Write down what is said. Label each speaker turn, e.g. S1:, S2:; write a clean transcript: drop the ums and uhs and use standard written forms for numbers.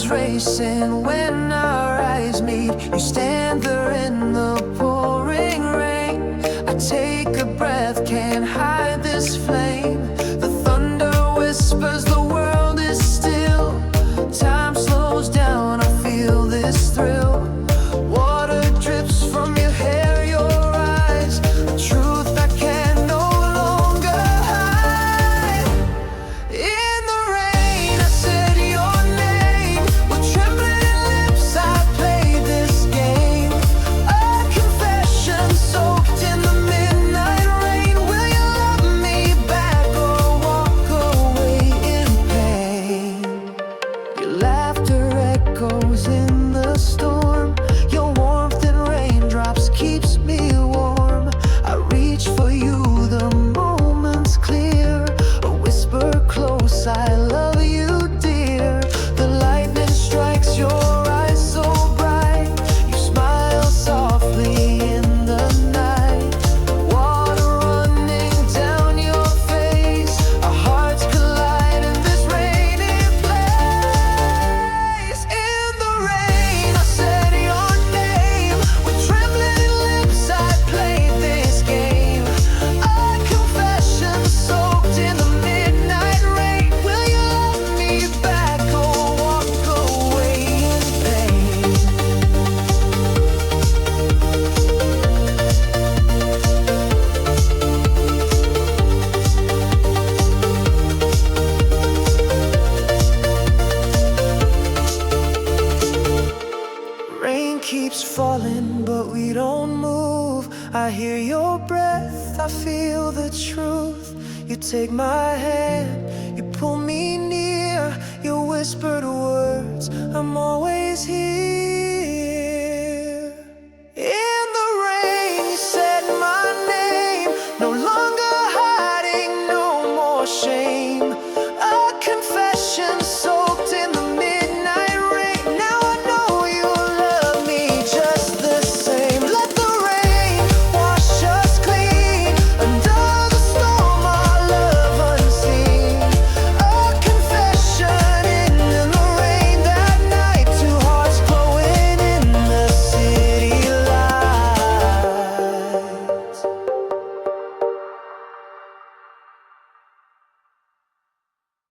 S1: is racing when our eyes meet. You stand there in the pouring rain. I take a breath, can't hide this flame. The thunder whispers, the world is still. Time slows down, I feel this thrill. Water drips from your hair, your eyes. A truth I can no longer hide. In the rain, I said your name. With trembling lips, I played this game. A confession soaked in the midnight rain. Will you love me back or walk away in pain? Your laughter echoes in the storm. Your warmth in raindrops keeps me warm. I reach for you, the moment's clear. A whisper close, I love you, dear. The lightning strikes your eyes so bright. You smile softly in the night. Water running down your face. Our hearts collide in this rainy place. In the rain, I said your name. With trembling lips, I played this game. A confession soaked in the midnight rain. Will you love me back or walk away in pain? Rain keeps falling, but we don't move. I hear your breath, I feel the truth. You take my hand, you pull me near. Your whispered words, I'm always here.